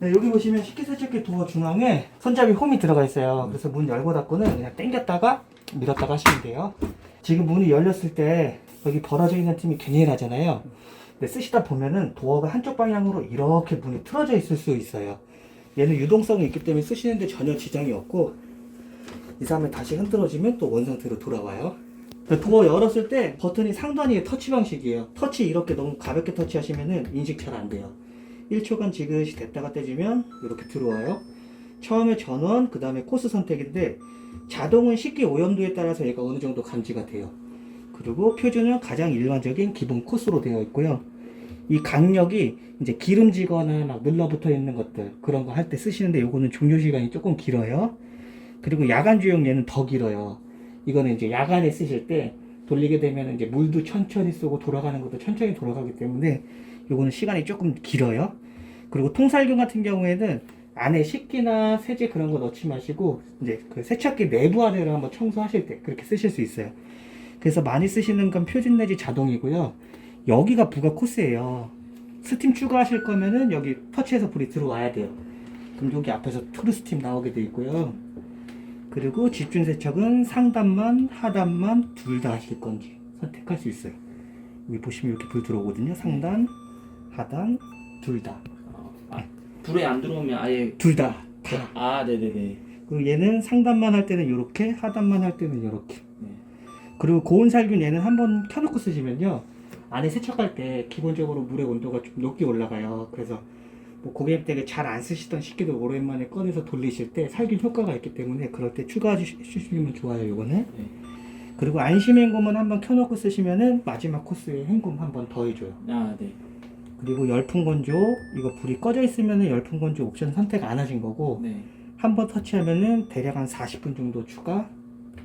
네, 여기 보시면 식기세척기 도어 중앙에 손잡이 홈이 들어가 있어요. 그래서 문 열고 닫고는 그냥 당겼다가 밀었다가 하시면 돼요. 지금 문이 열렸을 때 여기 벌어져 있는 틈이 균일하잖아요. 근데 쓰시다 보면은 도어가 한쪽 방향으로 이렇게 문이 틀어져 있을 수 있어요. 얘는 유동성이 있기 때문에 쓰시는데 전혀 지장이 없고, 이 다음에 다시 흔들어주면 또 원상태로 돌아와요. 도어 열었을 때 버튼이 상단이 터치 방식이에요. 터치 이렇게 너무 가볍게 터치하시면은 인식 잘 안 돼요. 1초간 지그시 됐다가 떼주면 이렇게 들어와요. 처음에 전원, 그 다음에 코스 선택인데, 자동은 식기 오염도에 따라서 얘가 어느 정도 감지가 돼요. 그리고 표준은 가장 일반적인 기본 코스로 되어 있고요. 이 강력이 이제 기름지거나 막 눌러붙어 있는 것들, 그런 거 할 때 쓰시는데, 요거는 종료 시간이 조금 길어요. 그리고 야간 주용 얘는 더 길어요. 이거는 이제 야간에 쓰실 때 돌리게 되면 이제 물도 천천히 쏘고 돌아가는 것도 천천히 돌아가기 때문에 요거는 시간이 조금 길어요. 그리고 통살균 같은 경우에는 안에 식기나 세제 그런 거 넣지 마시고 이제 그 세척기 내부 아래를 한번 청소하실 때 그렇게 쓰실 수 있어요. 그래서 많이 쓰시는 건 표준 내지 자동이고요. 여기가 부가 코스예요. 스팀 추가하실 거면은 여기 터치해서 불이 들어와야 돼요. 그럼 여기 앞에서 트루 스팀 나오게 돼 있고요. 그리고 집중 세척은 상단만 하단만 둘 다 하실 건지 선택할 수 있어요. 여기 보시면 이렇게 불 들어오거든요. 상단, 하단 둘 다. 불에 안 들어오면 아예 둘 다. 아, 네네네. 그리고 얘는 상단만 할 때는 이렇게, 하단만 할 때는 이렇게. 네. 그리고 고온 살균 얘는 한번 켜놓고 쓰시면요, 안에 세척할 때 기본적으로 물의 온도가 좀 높게 올라가요. 그래서 뭐 고객님들에게 잘 안 쓰시던 식기도 오랜만에 꺼내서 돌리실 때 살균 효과가 있기 때문에 그럴 때 추가해 주시면 좋아요. 요거는. 네. 그리고 안심 헹굼은 한번 켜놓고 쓰시면은 마지막 코스에 헹굼 한번 더 해줘요. 아, 네. 그리고 열풍 건조, 이거 불이 꺼져 있으면은 열풍 건조 옵션 선택 안 하신 거고, 네. 한번 터치하면은 대략 한 40분 정도 추가,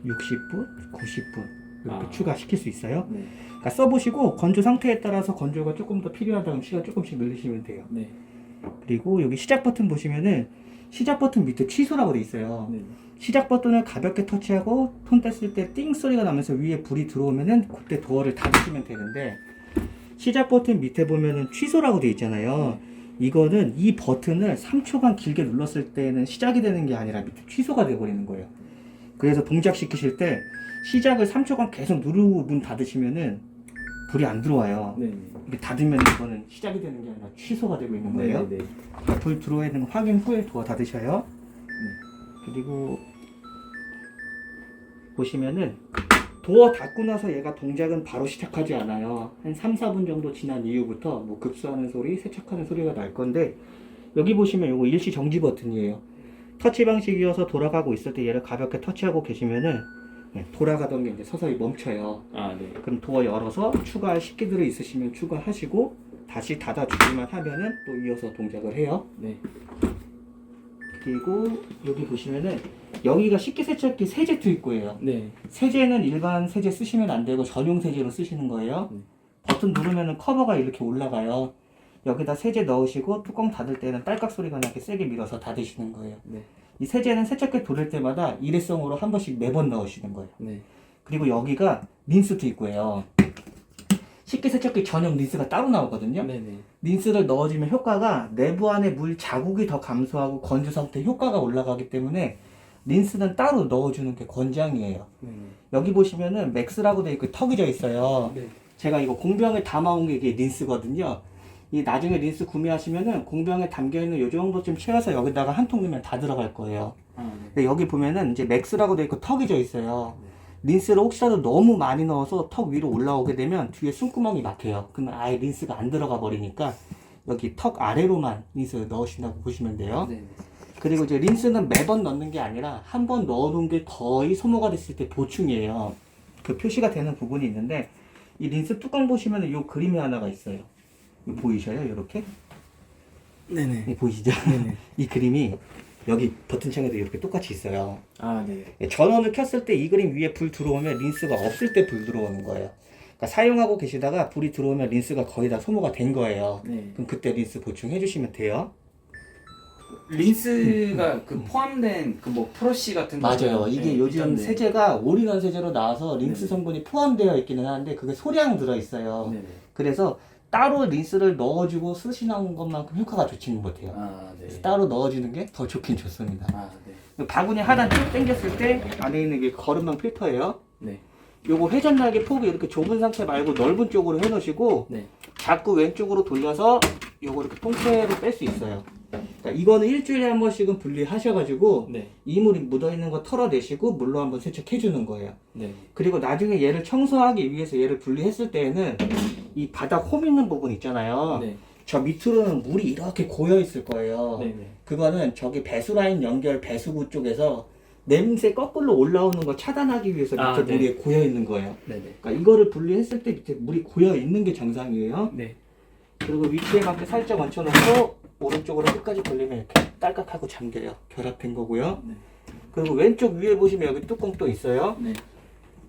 60분, 90분 이렇게 추가시킬 수 있어요. 네. 그러니까 써보시고 건조 상태에 따라서 건조가 조금 더 필요하다면 시간 조금씩 늘리시면 돼요. 네. 그리고 여기 시작 버튼 보시면은 시작 버튼 밑에 취소라고 돼 있어요. 네. 시작 버튼을 가볍게 터치하고 손 뗐을 때 띵 소리가 나면서 위에 불이 들어오면은 그때 도어를 닫으시면 되는데, 시작 버튼 밑에 보면은 취소라고 돼 있잖아요. 이거는 이 버튼을 3초간 길게 눌렀을 때는 시작이 되는 게 아니라 밑에 취소가 돼 버리는 거예요. 그래서 동작 시키실 때 시작을 3초간 계속 누르고 문 닫으시면은 불이 안 들어와요. 네. 이렇게 닫으면 이거는 시작이 되는 게 아니라 취소가 되고 있는 거예요. 네. 불 들어와 있는 거 확인 후에 도어 닫으셔요. 그리고 보시면은 도어 닫고 나서 얘가 동작은 바로 시작하지 않아요. 한 3, 4분 정도 지난 이후부터 뭐 급수하는 소리, 세척하는 소리가 날 건데, 여기 보시면 요거 일시 정지 버튼이에요. 터치 방식이어서 돌아가고 있을 때 얘를 가볍게 터치하고 계시면은 돌아가던 게 이제 서서히 멈춰요. 아, 네. 그럼 도어 열어서 추가할 식기들이 있으시면 추가하시고 다시 닫아주기만 하면은 또 이어서 동작을 해요. 네. 그리고 여기 보시면은 여기가 식기세척기 세제 투입구예요. 네. 세제는 일반 세제 쓰시면 안 되고 전용 세제로 쓰시는 거예요. 버튼 누르면은 커버가 이렇게 올라가요. 여기다 세제 넣으시고 뚜껑 닫을 때는 딸깍 소리가 나게 세게 밀어서 닫으시는 거예요. 네. 이 세제는 세척기 돌릴 때마다 일회성으로 한 번씩 4번 넣으시는 거예요. 네. 그리고 여기가 린스 투입구예요. 식기세척기 전용 린스가 따로 나오거든요. 네네. 린스를 넣어주면 효과가 내부 안에 물 자국이 더 감소하고 건조 상태 효과가 올라가기 때문에 린스는 따로 넣어주는 게 권장이에요. 여기 보시면은 맥스라고 되어 있고 턱이 져 있어요. 네. 제가 이거 공병에 담아온 게 이게 린스거든요. 이 나중에 린스 구매하시면은 공병에 담겨있는 요 정도쯤 채워서 여기다가 한 통 넣으면 다 들어갈 거예요. 아, 네. 근데 여기 보면은 이제 맥스라고 되어 있고 턱이 져 있어요. 린스를 혹시라도 너무 많이 넣어서 턱 위로 올라오게 되면 뒤에 숨구멍이 막혀요. 그러면 아예 린스가 안 들어가 버리니까 여기 턱 아래로만 린스 넣으신다고 보시면 돼요. 네. 그리고 이제 린스는 매번 넣는 게 아니라 한 번 넣어놓은 게 거의 소모가 됐을 때 보충이에요. 그 표시가 되는 부분이 있는데, 이 린스 뚜껑 보시면 이 그림이 하나가 있어요. 이거 보이셔요? 이렇게? 네네. 보이시죠? 네네. 이 그림이 여기 버튼창에도 이렇게 똑같이 있어요. 아, 네. 전원을 켰을 때 이 그림 위에 불 들어오면 린스가 없을 때 불 들어오는 거예요. 그러니까 사용하고 계시다가 불이 들어오면 린스가 거의 다 소모가 된 거예요. 네. 그럼 그때 린스 보충해 주시면 돼요. 린스가 그 포함된 그 뭐 프러쉬 같은 거 맞아요. 이게 네, 요즘 있던데. 세제가 올인원 세제로 나와서 린스 네네. 성분이 포함되어 있기는 한데 그게 소량 들어있어요. 네네. 그래서 따로 린스를 넣어주고 쓰시는 것만큼 효과가 좋지는 못해요. 아, 네. 따로 넣어주는 게 더 좋긴 좋습니다. 아, 네. 바구니 하단 쭉 당겼을 때 안에 있는 게 거름망 필터예요. 네. 요거 회전날개 폭이 이렇게 좁은 상태 말고 넓은 쪽으로 해놓으시고 네. 자꾸 왼쪽으로 돌려서 요거 이렇게 통째로 뺄 수 있어요. 그러니까 이거는 일주일에 한 번씩은 분리하셔가지고 네. 이물이 묻어있는 거 털어내시고 물로 한번 세척해주는 거예요. 네. 그리고 나중에 얘를 청소하기 위해서 얘를 분리했을 때에는 이 바닥 홈 있는 부분 있잖아요. 네. 저 밑으로는 물이 이렇게 고여 있을 거예요. 네. 네. 그거는 저기 배수라인 연결 배수구 쪽에서 냄새 거꾸로 올라오는 거 차단하기 위해서 밑에 아, 네. 물이 고여 있는 거예요. 네. 네. 그러니까 이거를 분리했을 때 밑에 물이 고여 있는 게 정상이에요. 네. 그리고 위치에 맞게 살짝 얹혀놓고 오른쪽으로 끝까지 돌리면 이렇게 딸깍하고 잠겨요. 결합된 거고요. 네. 그리고 왼쪽 위에 보시면 여기 뚜껑 또 있어요. 네.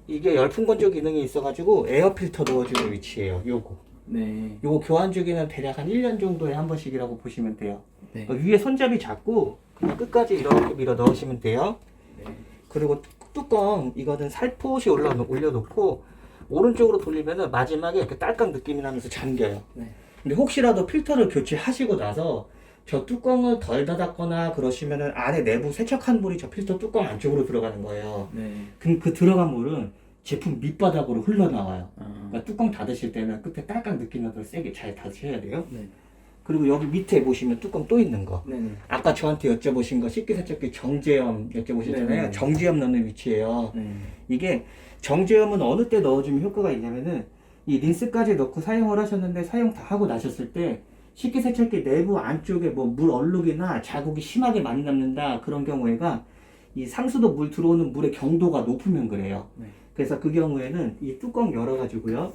이게 열풍 건조 기능이 있어가지고 에어 필터 넣어주는 위치예요. 요거. 네. 요거 교환 주기는 대략 한 1년 정도에 한 번씩이라고 보시면 돼요. 네. 위에 손잡이 잡고 그냥 끝까지 이렇게 밀어 넣으시면 돼요. 네. 그리고 뚜껑 이거는 살포시 올려놓고 오른쪽으로 돌리면은 마지막에 이렇게 딸깍 느낌이 나면서 잠겨요. 네. 근데 혹시라도 필터를 교체하시고 나서 저 뚜껑을 덜 닫았거나 그러시면은 안에 내부 세척한 물이 저 필터 뚜껑 안쪽으로 들어가는 거예요. 네. 그럼 그 들어간 물은 제품 밑바닥으로 흘러나와요. 아. 그러니까 뚜껑 닫으실 때는 끝에 딸깍 느낌 나도록 세게 잘 닫으셔야 돼요. 네. 그리고 여기 밑에 보시면 뚜껑 또 있는 거. 네. 네. 아까 저한테 여쭤보신 거 식기세척기 정제염 여쭤보셨잖아요. 네네. 정제염 넣는 위치예요. 네. 이게 정제염은 어느 때 넣어주면 효과가 있냐면은 이 린스까지 넣고 사용을 하셨는데 사용 다 하고 나셨을 때 식기세척기 내부 안쪽에 뭐 물 얼룩이나 자국이 심하게 많이 남는다 그런 경우에가 이 상수도 물 들어오는 물의 경도가 높으면 그래요. 네. 그래서 그 경우에는 이 뚜껑 열어가지고요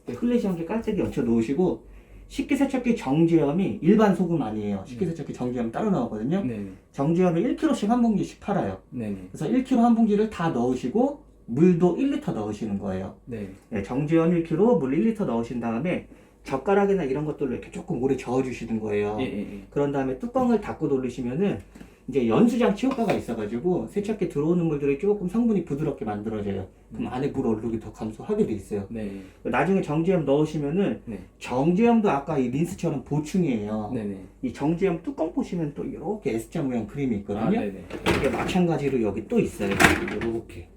흘리시 함께 깔짝이 얹혀 놓으시고 식기세척기 정제염이 일반 소금 아니에요. 식기세척기 정제염 따로 나오거든요. 네. 정제염이 1kg씩 한 봉지씩 팔아요. 네. 그래서 1kg 한 봉지를 다 넣으시고 물도 1리터 넣으시는 거예요. 네. 네, 정제염 1kg, 물 1리터 넣으신 다음에 젓가락이나 이런 것들로 이렇게 조금 오래 저어주시는 거예요. 예. 그런 다음에 뚜껑을 닫고 돌리시면은 이제 연수장치 효과가 있어가지고 세척기 들어오는 물들이 조금 성분이 부드럽게 만들어져요. 그럼 안에 물 얼룩이 더 감소하게 돼 있어요. 네. 나중에 정제염 넣으시면은 네. 정제염도 아까 이 린스처럼 보충이에요. 네. 네. 이 정제염 뚜껑 보시면 또 이렇게 S자 모양 그림이 있거든요. 아, 네네. 이게 마찬가지로 여기 또 있어요. 이렇게.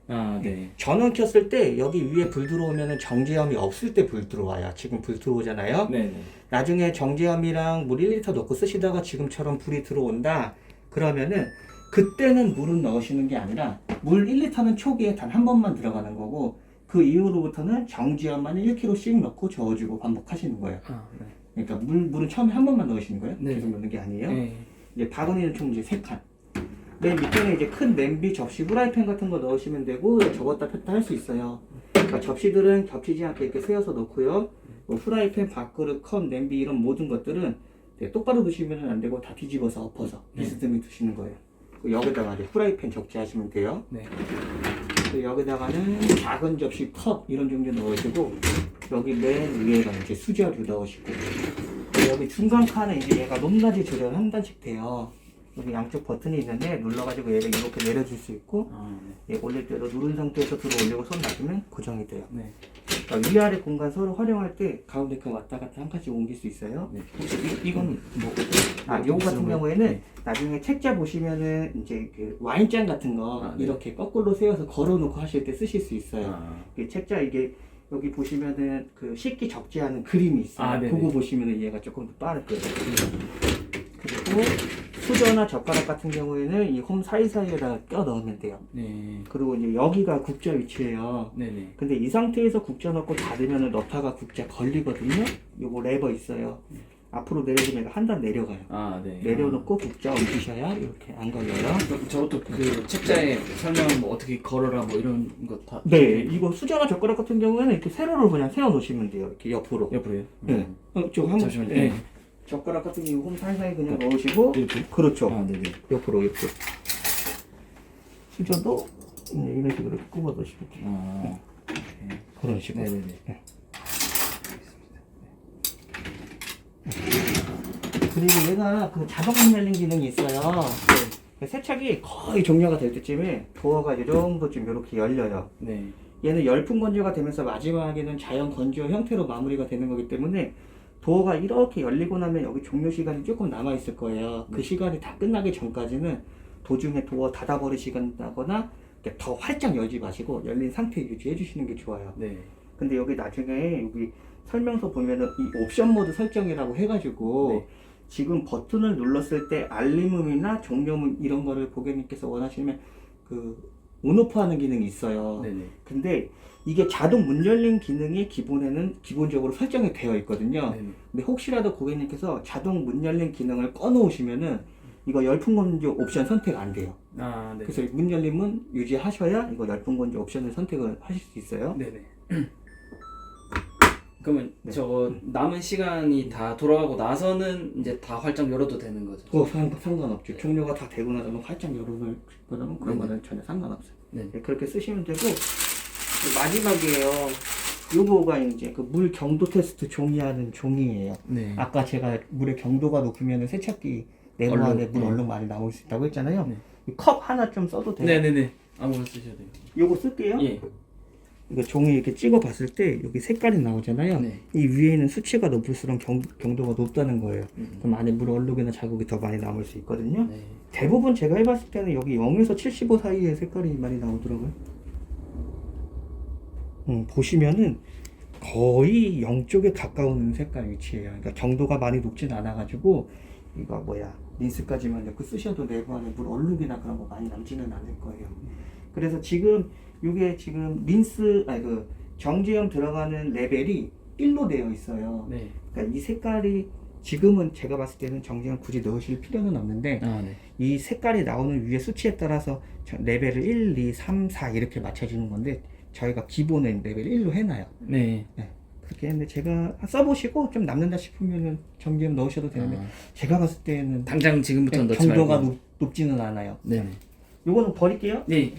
아, 네. 전원 켰을 때 여기 위에 불 들어오면은 정제염이 없을 때 불 들어와요. 지금 불 들어오잖아요. 네. 나중에 정제염이랑 물 1리터 넣고 쓰시다가 지금처럼 불이 들어온다. 그러면은 그때는 물은 넣으시는 게 아니라 물 1리터는 초기에 단 한 번만 들어가는 거고 그 이후로부터는 정제염만 1kg씩 넣고 저어주고 반복하시는 거예요. 아, 네. 그러니까 물은 처음에 한 번만 넣으시는 거예요. 네. 계속 넣는 게 아니에요. 네. 이제 바구니는 총 이제 3칸. 맨 밑에는 이제 큰 냄비, 접시, 후라이팬 같은 거 넣으시면 되고 접었다 폈다 할 수 있어요. 그러니까 접시들은 겹치지 않게 이렇게 세워서 넣고요. 뭐 후라이팬, 밥그릇, 컵, 냄비 이런 모든 것들은 똑바로 두시면 안 되고 다 뒤집어서 엎어서 비스듬히 두시는 거예요. 여기다가 이제 후라이팬 적재하시면 돼요. 네. 여기다가는 작은 접시, 컵 이런 종류 넣으시고 여기 맨 위에가 이제 수저류 넣으시고 여기 중간 칸에 이제 얘가 높낮이 조절 한 단씩 돼요. 여기 양쪽 버튼이 있는데 눌러가지고 얘를 이렇게 내려줄 수 있고 아, 얘 올릴 때도 누른 상태에서 들어 올리고 손 놔두면 고정이 돼요. 네. 그러니까 위아래 공간 서로 활용할 때 가운데 칸 왔다 갔다 한 칸씩 옮길 수 있어요. 네. 혹시 이건 뭐? 요거 같은 경우에는 네. 나중에 책자 보시면은 이제 그 와인잔 같은 거 아, 네. 이렇게 거꾸로 세워서 걸어놓고 하실 때 쓰실 수 있어요. 아. 이 책자 이게 여기 보시면은 그 식기 적재하는 그림이 있어요. 아, 네네. 그거 보시면은 얘가 조금 더 빠를 거예요. 그리고 수저나 젓가락 같은 경우에는 이 홈 사이사이에다 껴 넣으면 돼요. 네. 그리고 이제 여기가 국자 위치예요. 네네. 근데 이 상태에서 국자 넣고 닫으면은 넣다가 국자 걸리거든요. 요거 레버 있어요. 앞으로 내려주면 한 단 내려가요. 아, 네. 내려놓고 국자 옮기셔야 이렇게 안 걸려요. 저것도 그 책자에 설명은 뭐 어떻게 걸어라 뭐 이런 거 다. 네, 이거 수저나 젓가락 같은 경우에는 이렇게 세로로 그냥 세워 놓으시면 돼요. 이렇게 옆으로. 옆으로요? 네. 좀 한번. 잠시만요. 네. 네. 젓가락 같은 경우 홈 사이사이 그냥 넣으시고. 이렇게? 그렇죠. 아, 네네. 옆으로 이렇게. 수저도 이런 식으로 이렇게 굽어 넣으시면 돼요. 아. 그런 식으로. 네네네. 네. 그리고 얘가 그 자동 열림 기능이 있어요. 세척이 거의 종료가 될 때쯤에 도어가 이 정도쯤 이렇게 열려요. 네. 얘는 열풍 건조가 되면서 마지막에는 자연 건조 형태로 마무리가 되는 거기 때문에 도어가 이렇게 열리고 나면 여기 종료 시간이 조금 남아 있을 거예요. 그 시간이 다 끝나기 전까지는 도중에 도어 닫아버리시거나 더 활짝 열지 마시고 열린 상태 유지해 주시는 게 좋아요. 네. 근데 여기 나중에 여기 설명서 보면은 이 옵션 모드 설정이라고 해가지고 네. 지금 버튼을 눌렀을 때 알림음이나 종료음 이런 거를 고객님께서 원하시면 그 온오프 하는 기능이 있어요. 네네. 근데 이게 자동 문 열린 기능이 기본적으로 설정이 되어 있거든요. 네네. 근데 혹시라도 고객님께서 자동 문 열린 기능을 꺼 놓으시면은 이거 열풍 건조 옵션 선택 안 돼요. 아, 네. 그래서 문 열림은 유지하셔야 이거 열풍 건조 옵션을 선택을 하실 수 있어요. 네네. 그러면 네. 저거 남은 시간이 다 돌아가고 나서는 이제 다 활짝 열어도 되는 거죠? 상관없죠. 종료가 다 되고 나서는 활짝 열어놓을 거라면 그런 네네. 거는 전혀 상관없어요. 네. 네, 그렇게 쓰시면 되고 마지막이에요. 요거가 이제 그 물 경도 테스트 종이하는 종이에요. 네. 아까 제가 물의 경도가 높으면 세척기 내부 얼룩, 안에 물 네. 얼룩 많이 나올 수 있다고 했잖아요. 네. 이 컵 하나 좀 써도 돼요? 네네네. 아무거나 쓰셔도 돼요. 요거 쓸게요. 예. 이거 종이 이렇게 찍어 봤을 때 여기 색깔이 나오잖아요. 네. 이 위에는 수치가 높을수록 경도가 높다는 거예요. 그럼 안에 물 얼룩이나 자국이 더 많이 남을 수 있거든요. 네. 대부분 제가 해봤을 때는 여기 0에서 75 사이에 색깔이 많이 나오더라고요. 보시면은 거의 0 쪽에 가까운 색깔 위치예요. 그러니까 경도가 많이 높진 않아가지고 이거 뭐야 린스까지만 넣고 쓰셔도 내부 안에 물 얼룩이나 그런 거 많이 남지는 않을 거예요. 그래서 지금 이게 지금 린스 그 정지염 들어가는 레벨이 1로 되어 있어요. 네. 그러니까 이 색깔이 지금은 제가 봤을 때는 정지염 굳이 넣으실 필요는 없는데 아, 네. 이 색깔이 나오는 위에 수치에 따라서 레벨을 1, 2, 3, 4 이렇게 맞춰주는 건데 저희가 기본은 레벨 1로 해놔요. 네. 네. 그렇게 했는데 제가 써보시고 좀 남는다 싶으면은 정지염 넣으셔도 되는데 아. 제가 봤을 때는 당장 지금부터 넣지 경도가 말고. 높지는 않아요. 네네. 요거는 버릴게요. 네.